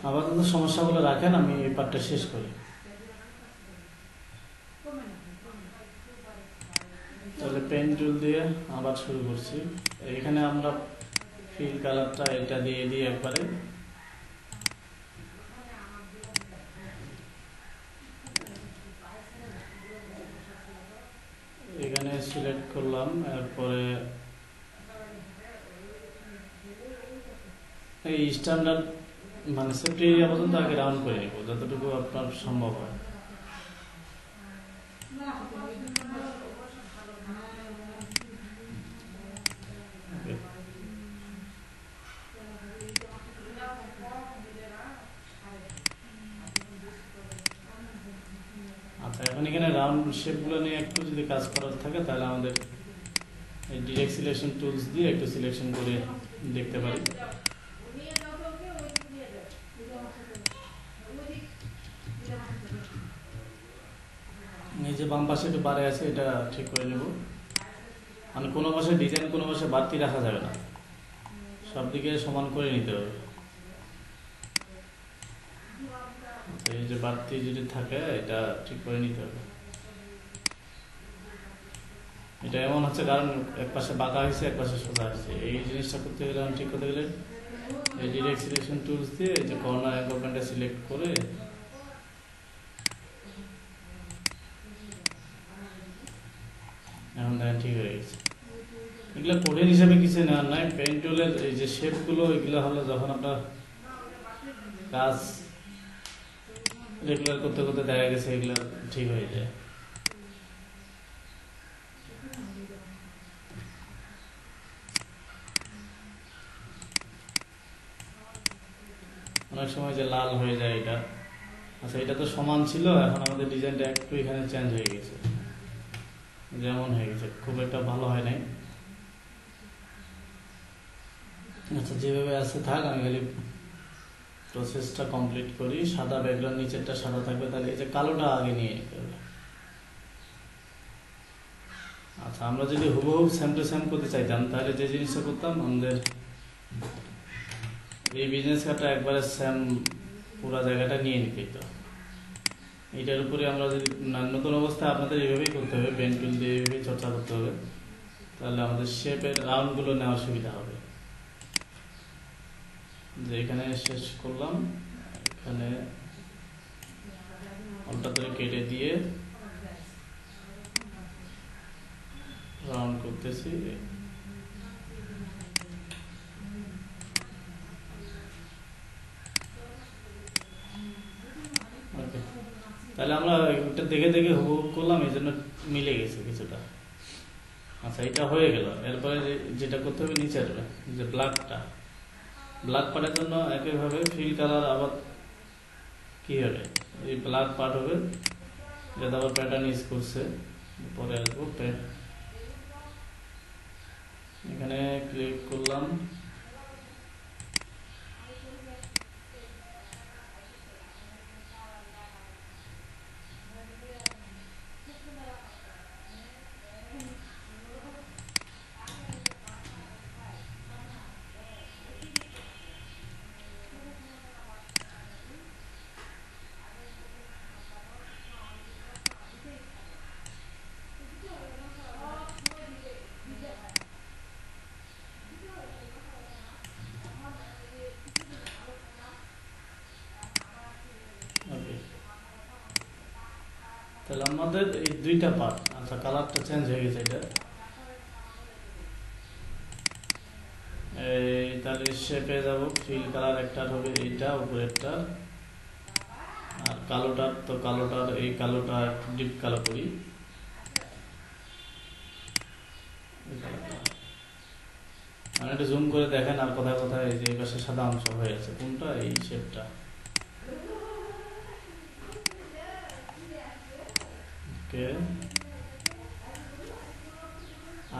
আপাতত সমস্যাগুলো রাখেন, আমি এই পার্টটা শেষ করি। তাহলে পেন টুল দিয়ে আবার শুরু করছি। এখানে আমরা ফিল কালারটা এটা দিয়ে দিই একবারে। এখানে সিলেক্ট করলাম, এরপরে এই স্ট্যান্ডার্ড মানে সেফটি এরিয়া পর্যন্ত আগে রাউন্ড করে নেব যতটুকু আপনার সম্ভব হয়। আচ্ছা, এখন এখানে রাউন্ড শেপগুলো নিয়ে একটু যদি কাজ করার থাকে তাহলে আমাদের এই ডিরেক্ট সিলেকশন টুলস দিয়ে একটু সিলেকশন করে দেখতে পারি। এই যে বাম পাশে একটু বাড়ে আছে, এটা ঠিক করে নেব। মানে কোনো পাশে ডিজাইন কোনো পাশে বাড়তি রাখা যাবে না, সব দিকে সমান করে নিতে হবে। এই যে বাড়তি যদি থাকে এটা ঠিক করে নিতে হবে। এটা এমন হচ্ছে কারণ এক পাশে বাঁকা হয়েছে, এক পাশে সোজা হয়েছে। এই জিনিসটা করতে গেলে ঠিক করতে গেলে এই ডিরেক্ট সিলেকশন টুলস দিয়ে এই যে কর্নার অ্যাঙ্গল পয়েন্টটা সিলেক্ট করে এখন দেখেন ঠিক হয়ে গেছে। এগুলো কোডের হিসাবে কিছু নেওয়ার নাই। পেন টুলের এই যে শেপগুলো এগুলো হলো যখন আপনার কাজ রেগুলার করতে করতে দেখা গেছে এগুলো ঠিক হয়ে যায়। অনেক সময় যে লাল হয়ে যায় এটা। আচ্ছা, এটা তো সমান ছিল, এখন আমাদের ডিজাইনটা একটু এখানে চেঞ্জ হয়ে গেছে, যেমন হয়ে গেছে, খুব একটা ভালো হয় নাই। আচ্ছা, যেভাবে আছে থাক, আমি খালি প্রসেসটা কমপ্লিট করি। সাদা ব্যাকগ্রাউন্ড, নিচেরটা সাদা থাকবে, তাহলে এই যে কালোটা আগে নিয়ে নিতে হবে। আচ্ছা, আমরা যদি হুবহু সেম টু সেম করতে চাইতাম তাহলে যে জিনিসটা করতাম, আমাদের এই বিজনেস কার্ডটা একবারে সেম পুরো জায়গাটা নিয়ে নিতে হতো। এটার উপরে আমরা যদি নতুন অবস্থায় আপনাদের এইভাবেই করতে হবে, পেন টুল দিয়ে এইভাবেই চর্চা করতে হবে, তাহলে আমাদের শেপের রাউন্ডগুলো নেওয়ার সুবিধা হবে। যে এখানে শেষ করলাম, এখানে অল্টা ধরে কেটে দিয়ে রাউন্ড করতেছি। তাহলে আমরা এটা দেখে দেখে হুবহু করলাম, এই জন্য মিলে গেছে কিছুটা। আচ্ছা, এটা হয়ে গেল। এরপরে যেটা করতে হবে নিচের যে ব্ল্যাক পার্টের জন্য একইভাবে ফিল কালার আবার কি হবে, এই ব্ল্যাক পার্ট হবে, যেটা আবার প্যাটার্ন ইউজ করছে। পরে আসবো, এখানে ক্লিক করলাম। তাহলে আমাদের এই দুইটা পার্ট, আচ্ছা কালারটা চেঞ্জ হয়ে গেছে এটা। এই তাহলে শেপে যাব, ফিল কালার একটা হবে এইটা উপরেরটা, আর কালোটার তো কালোটার এই কালোটা একটু ডিপ কালো করি। মানে একটু জুম করে দেখেন, আর কোথায় কোথায় এই যে পাশে সাদা অংশ হয়ে আছে, কোনটা এই শেপটা।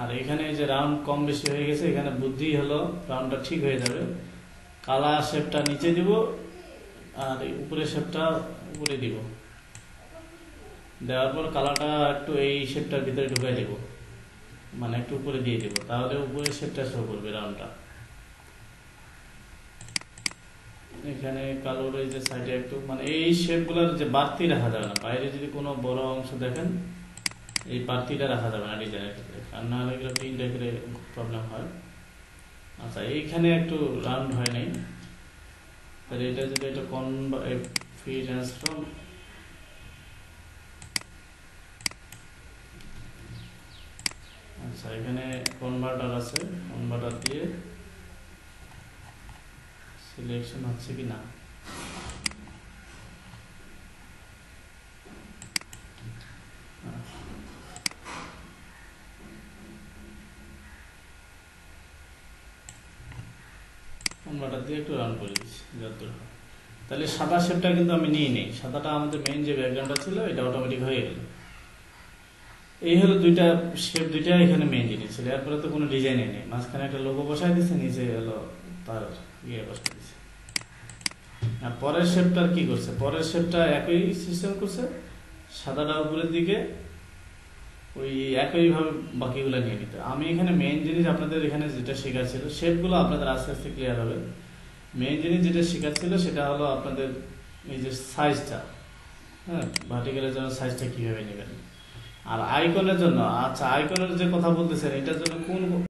আর এখানে যে রাউন্ড কম বেশি হয়ে গেছে, এখানে বুদ্ধি হলো রাউন্ডটা ঠিক হয়ে যাবে। কালার শেপটা নিচে দিব, আর উপরের শেপটা উপরে দিব। দেওয়ার পর কালারটা একটু এই শেপটার ভিতরে ঢুকাই দেব, মানে একটু উপরে দিয়ে দেব, তাহলে উপরের শেপটা শো করবে রাউন্ডটা। এখানে কালোর এই যে সাইডে একটু মানে এই শেপগুলোর যে বাড়তি রাখা যাবে না, বাইরে যদি কোনো বড় অংশ দেখেন এই বাড়তিটা রাখা যাবে না ডিজাইনের ক্ষেত্রে, আর না হলে এগুলো প্রিন্ট করে প্রবলেম হয়। আচ্ছা এইখানে একটু রাউন্ড হয় নাই, তাহলে এটা যদি এটা ফ্রি ট্রান্সফর্ম আচ্ছা এখানে কনভার্টার আছে, কনভার্টার দিয়ে সিলেকশন হচ্ছে কি না কনভার্টার দিয়ে একটু রান করে দিচ্ছি যতদূর হয়। তাহলে সাদা শেপটা কিন্তু আমি নিয়ে নেই, সাদাটা আমাদের মেইন যে ব্যাকগ্রাউন্ডটা ছিল এটা অটোমেটিক হয়ে গেল। এই হলো দুইটা শেপ, দুইটা এখানে মেইন জিনিস ছিল, এরপরে তো কোনো ডিজাইনই নেই, মাঝখানে একটা লোগো বসাই দিচ্ছে, নিচে হলো তার বসাই দিচ্ছে। আর পরের শেপটা কি করছে, পরের শেপটা একই সিস্টেম করছে, সাদাটা উপরের দিকে ওই একইভাবে বাকিগুলো নিয়ে নিতে। আমি এখানে মেইন জিনিস আপনাদের এখানে যেটা শেখাচ্ছিল, শেপগুলো আপনাদের আস্তে আস্তে ক্লিয়ার হবে। মেইন জিনিস যেটা শেখাচ্ছিল সেটা হলো আপনাদের এই যে সাইজটা, হ্যাঁ ভার্টিক্যালের জন্য সাইজটা কিভাবে নেবেন। আর আইকনের জন্য, আচ্ছা আইকনের যে কথা বলতেছেন এটার জন্য কোন